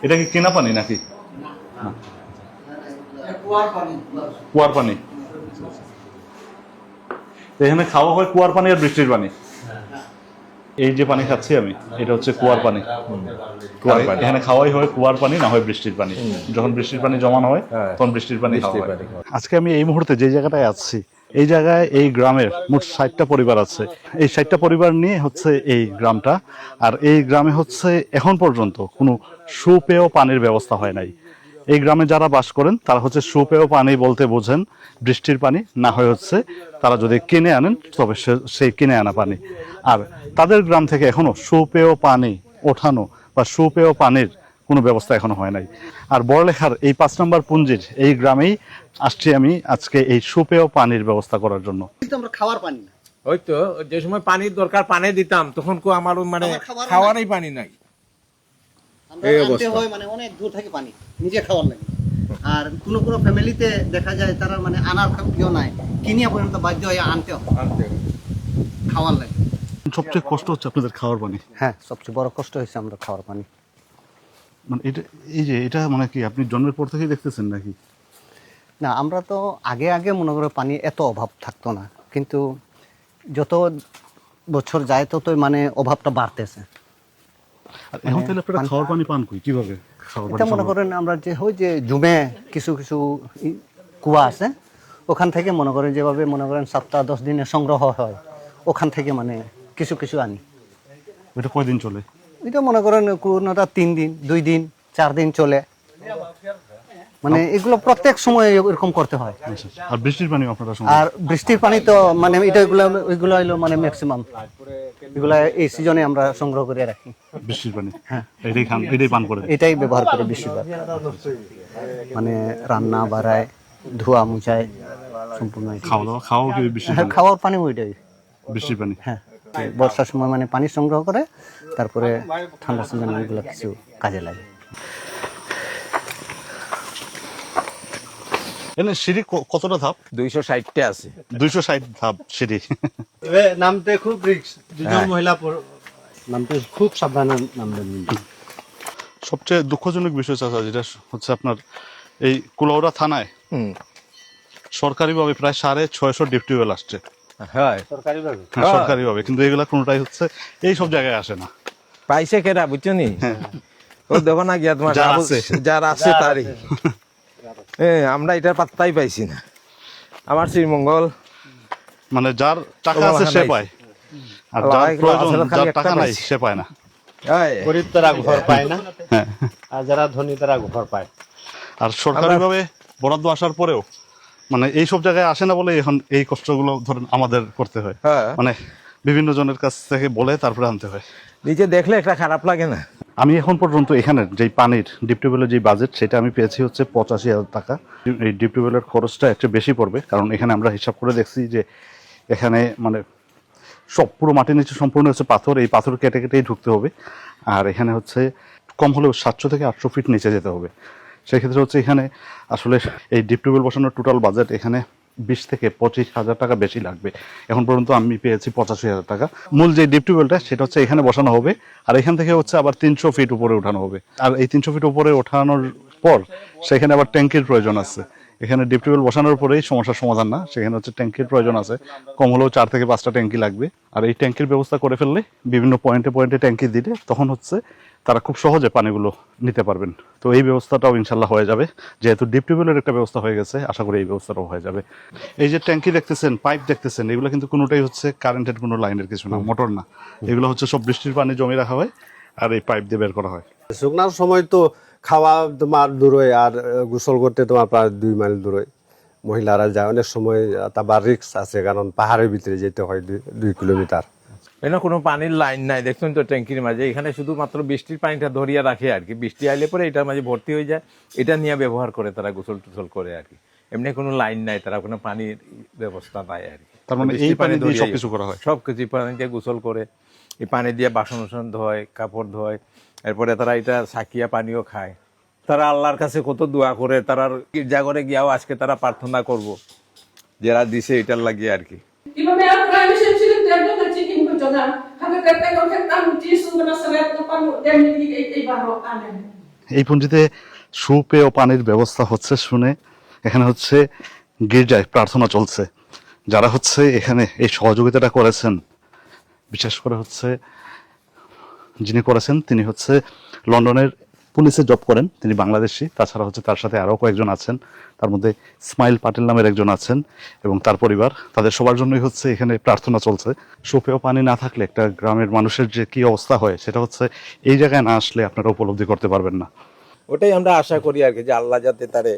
এটা কি কেনা পানি নাকি? কুয়ার পানি। এখানে খাওয়া হয় কুয়ার পানি আর বৃষ্টির পানি। এই যে পানি খাচ্ছি আমি, এটা হচ্ছে কুয়ার পানি। এখানে খাওয়াই হয় কুয়ার পানি, না হয় বৃষ্টির পানি। যখন বৃষ্টির পানি জমানো হয় তখন বৃষ্টির পানি খাওয়া হয়। আজকে আমি এই মুহূর্তে যে জায়গাটায় আছি, এই জায়গায় এই গ্রামের মোট 60টা পরিবার আছে। এই 60টা পরিবার নিয়ে হচ্ছে এই গ্রামটা। আর এই গ্রামে হচ্ছে এখন পর্যন্ত কোনো সুপেয় পানির ব্যবস্থা হয় নাই। এই গ্রামে যারা বাস করেন তারা হচ্ছে সুপেয় পানি বলতে বোঝেন বৃষ্টির পানি, না হয় হচ্ছে তারা যদি কিনে আনেন তবে সেই কিনে আনা পানি। আর তাদের গ্রাম থেকে এখনো সুপেয় পানি ওঠানো বা সুপেয় পানির কোনো ব্যবস্থা এখনো হয় নাই। আর বড়লেখার এই 5 নম্বর পুঞ্জির এই গ্রামেই আসছি আমি আজকে এই সুপেয় পানির ব্যবস্থা করার জন্য। কিন্তু আমরা খাওয়ার পানি না। ওই তো যে সময় পানির দরকার পানি দিতাম, তখন কো আমার মানে খাওয়ারই পানি নাই। আমরা আনতে হয় মানে অনেক দূর থেকে পানি নিজে খাওয়ার লাগে। আর কোনো কোনো ফ্যামিলিতে দেখা যায় তারা মানে আনার কেউ নাই, কিনিয়া পর্যন্ত বাধ্য হয়ে আনতে হয় খাওয়ার লাগে। সবচেয়ে কষ্ট হচ্ছে আপনাদের খাওয়ার পানি। হ্যাঁ, সবচেয়ে বড় কষ্ট হয়েছে আমরা খাওয়ার পানি। মানে এটা এই যে এটা মানে কি আপনি জন্মের পর থেকেই দেখতেছেন নাকি? না, আমরা তো আগে আগে মনে করো পানি এত অভাব থাকতো না, কিন্তু যত বছর যায় ততই মানে অভাবটা বাড়তেছে। আর এখন তাহলে আপনারা খাওয়ার পানি পান কই, কিভাবে খাওয়ার এটা মনে করেন আমরা যে হয় যে জুমে কিছু কিছু কুয়া আছে, ওখান থেকে মনে করেন যেভাবে মনে করেন 7-10 দিনের সংগ্রহ হয়, ওখান থেকে মানে কিছু কিছু আনি। এটা কয়দিন চলে? এটা মনে করেন কোনোটা 3 দিন, 2 দিন, 4 দিন চলে। মানে এগুলো প্রত্যেক সময় এরকম করতে হয়। আর বৃষ্টির পানি আপনারা আর বৃষ্টির পানি তো মানে এটা ওইগুলো হলো মানে ম্যাক্সিমাম এগুলা এই সিজনে আমরা সংগ্রহ করে রাখি। বৃষ্টির পানি, হ্যাঁ, এটাই পান করে, এটাই ব্যবহার করে বেশিরভাগ। মানে রান্না বাড়ায়, ধোয়া মুছায়, সম্পূর্ণ খাওয়া কি বৃষ্টির পানি? খাওয়ার পানি ওইটাই বৃষ্টির পানি, হ্যাঁ। বর্ষার সময় মানে পানি সংগ্রহ করে, তারপরে ঠান্ডার সিজনে ওইগুলো কিছু কাজে লাগে। এনে সিঁড়ি কতটা ধাপ? 260টা আছে। 260 ধাপ সিঁড়ি। নামতে খুব রিস্ক, দুজন মহিলা নামতে খুব সাবধানে নামবেন। সবচেয়ে দুঃখজনক বিষয় চাচা যেটা হচ্ছে আপনার এই কুলাউড়া থানায় সরকারিভাবে প্রায় 650 ডিপ টিউবওয়েল আসছে। হ্যাঁ, সরকারিভাবে, কিন্তু এগুলা কোনোটাই হচ্ছে এই সব জায়গায় আসে না। পাইছে কেরা বুঝছো নি? ও দেখো না গিয়া তোমার যার আছে তারই। আমরা এটার পাত্তাই পাইছি না। আমার শ্রীমঙ্গল মানে যার টাকা আছে সে পায়, আর যার প্রয়োজন, যার টাকা নাই সে পায় না। গরিব তারা ঘর পায় না, আর যারা ধনী তারা ঘর পায়। আর সরকারিভাবে বরাদ্দ আসার পরেও মানে এইসব জায়গায় আসে না বলে এখন এই কষ্টগুলো ধরেন আমাদের করতে হয়। মানে বিভিন্ন জনের কাছ থেকে বলে তারপরে আনতে হয়। নিজে দেখলে একটা খারাপ লাগে না? আমি এখন পর্যন্ত এখানের যে পানির ডিপ টিউবওয়েলের যে বাজেট সেটা আমি পেয়েছি হচ্ছে 85,000 টাকা। এই ডিপ টিউবওয়েলের খরচটা একটু বেশি পড়বে, কারণ এখানে আমরা হিসাব করে দেখছি যে এখানে মানে সব পুরো মাটির নিচে সম্পূর্ণ হচ্ছে পাথর, এই পাথর কেটে কেটেই ঢুকতে হবে। আর এখানে হচ্ছে কম হলেও 700 থেকে 800 ফিট নিচে যেতে হবে। সেক্ষেত্রে হচ্ছে এখানে আসলে এই ডিপ টিউবওয়েল বসানোর টোটাল বাজেট এখানে 20 থেকে 25,000 টাকা বেশি লাগবে। এখন পর্যন্ত আমি পেয়েছি 85,000 টাকা। মূল যে ডিপ টিউবওয়েলটা সেটা হচ্ছে এখানে বসানো হবে, আর এখান থেকে হচ্ছে আবার 300 ফিট উপরে ওঠানো হবে। আর এই 300 ফিট উপরে ওঠানোর পর সেখানে আবার ট্যাঙ্কির প্রয়োজন আছে। এখানে ডিপ টিউবওয়েল বসানোর পরেই সমস্যার সমাধান না, সেখানে হচ্ছে ট্যাঙ্কির প্রয়োজন আছে। কম হলেও 4 থেকে 5টা ট্যাঙ্কি লাগবে। আর এই ট্যাঙ্কির ব্যবস্থা করে ফেললে বিভিন্ন পয়েন্টে পয়েন্টে ট্যাঙ্কি দিলে তখন হচ্ছে তারা খুব সহজে পানিগুলো নিতে পারবেন। তো এই ব্যবস্থাটাও ইনশাল্লাহ হয়ে যাবে, যেহেতু ডিপ টিউবওয়েলের একটা ব্যবস্থা হয়ে গেছে, আশা করি এই ব্যবস্থাটাও হয়ে যাবে। এই যে ট্যাঙ্কি দেখতেছেন, পাইপ দেখতেছেন, এগুলো কিন্তু কোনোটাই হচ্ছে কারেন্টের কোনো লাইনের কিছু না, মোটর না। এগুলো হচ্ছে সব বৃষ্টির পানি জমে রাখা হয় আর এই পাইপ দিয়ে বের করা হয়। শুকনার সময় তো খাওয়া তোমার দূরে, আর গোসল করতে তোমার প্রায় 2 মাইল দূরে মহিলারা যায়। অনেক সময় তারপর রিস্ক আছে, কারণ পাহাড়ের ভিতরে যেতে হয় 2 কিলোমিটার। এখানে কোনো পানির লাইন নাই, দেখছেন তো ট্যাঙ্কির মাঝে। এখানে শুধুমাত্র বৃষ্টির পানিটা ধরিয়া রাখে আর কি। বৃষ্টি আইলে পরে এটার মাঝে ভর্তি হয়ে যায়, এটা নিয়ে ব্যবহার করে তারা গোসল টোসল করে আর কি। এমনি কোনো লাইন নাই, তারা কোনো পানির ব্যবস্থা নাই আর কি। তার মানে এই পানি দিয়ে সবকিছু করা হয়, সবকিছু পানি দিয়ে গোসল করে, এই পানি দিয়ে বাসন টাসন ধোয়, কাপড় ধোয়। এরপরে তারা এটা সাকিয়া পানিও খায়। তারা আল্লাহর কাছে কত দোয়া করে, তারা গির্জা করে গিয়াও আজকে তারা প্রার্থনা করব যারা দিছে এটার লাগিয়ে আর কি। এই পুঞ্জিতে সুপেয় পানির ব্যবস্থা হচ্ছে শুনে এখানে হচ্ছে গির্জায় প্রার্থনা চলছে। যারা হচ্ছে এখানে এই সহযোগিতাটা করেছেন, বিশেষ করে হচ্ছে যিনি করেছেন তিনি হচ্ছে লন্ডনের পুলিশে জব করেন, তিনি বাংলাদেশি। তাছাড়া হচ্ছে তার সাথে আরও কয়েকজন আছেন, তার মধ্যে ইসমাইল পাটিল নামের একজন আছেন এবং তার পরিবার। তাদের সবার জন্যই হচ্ছে এখানে প্রার্থনা চলছে। সুপেয় পানি না থাকলে একটা গ্রামের মানুষের যে কি অবস্থা হয় সেটা হচ্ছে এই জায়গায় না আসলে আপনারা উপলব্ধি করতে পারবেন না। ওটাই আমরা আশা করি আর কি, যে আল্লাহ যাতে তারে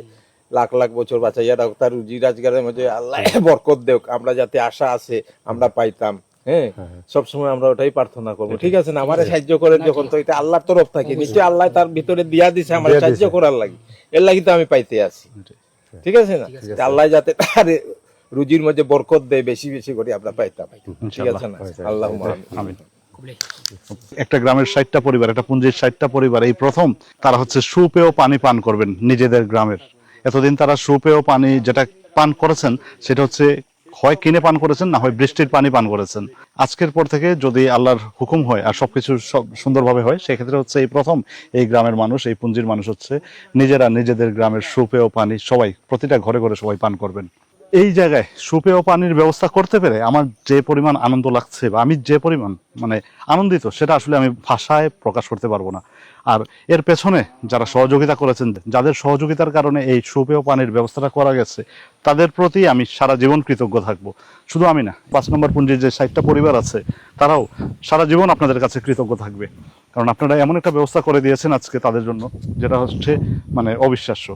লাখ লাখ বছর বাঁচাইয়া রাখ, তার রুজি রোজগারের মধ্যে আল্লাহ বরকত দেখ, আমরা যাতে আশা আছে আমরা পাইতাম। হ্যাঁ, সবসময় আমরা ওটাই প্রার্থনা করবো। ঠিক আছে না, আমার সাহায্য করেন যখন, তো এটা আল্লাহর তরফ থাকে, নিশ্চয়ই আল্লাহ তার ভিতরে দিয়া দিছে আমার সাহায্য করার লাগি, এর লাগি তো আমি পাইতে আছি। ঠিক আছে না, আল্লাহ যাতে তার রুজির মধ্যে বরকত দেয়, বেশি বেশি করে আমরা পাইতাম। ঠিক আছে না, আল্লাহ আমিন। একটা গ্রামের 60টা পরিবার, একটা পুঞ্জির 60টা পরিবার এই প্রথম তারা হচ্ছে সুপেয় পানি পান করবেন নিজেদের গ্রামের। এতদিন তারা সুপেয় পানি যেটা পান করেছেন সেটা হচ্ছে হয় কিনে পান করেছেন, না হয় বৃষ্টির পানি পান করেছেন। আজকের পর থেকে যদি আল্লাহর হুকুম হয় আর সবকিছু সব সুন্দরভাবে হয়, সেক্ষেত্রে হচ্ছে এই প্রথম এই গ্রামের মানুষ, এই পুঞ্জির মানুষ হচ্ছে নিজেরা নিজেদের গ্রামের সুপেয় পানি সবাই প্রতিটা ঘরে ঘরে সবাই পান করবেন। এই জায়গায় সুপেয় পানির ব্যবস্থা করতে পেরে আমার যে পরিমাণ আনন্দ লাগছে বা আমি যে পরিমাণ মানে আনন্দিত, সেটা আসলে আমি ভাষায় প্রকাশ করতে পারবো না। আর এর পেছনে যারা সহযোগিতা করেছেন, যাদের সহযোগিতার কারণে এই সুপেয় পানির ব্যবস্থাটা করা গেছে, তাদের প্রতি আমি সারা জীবন কৃতজ্ঞ থাকবো। শুধু আমি না, 5 নম্বর পুঞ্জির যে 60টা পরিবার আছে তারাও সারা জীবন আপনাদের কাছে কৃতজ্ঞ থাকবে, কারণ আপনারা এমন একটা ব্যবস্থা করে দিয়েছেন আজকে তাদের জন্য, যেটা হচ্ছে মানে অবিশ্বাস্য।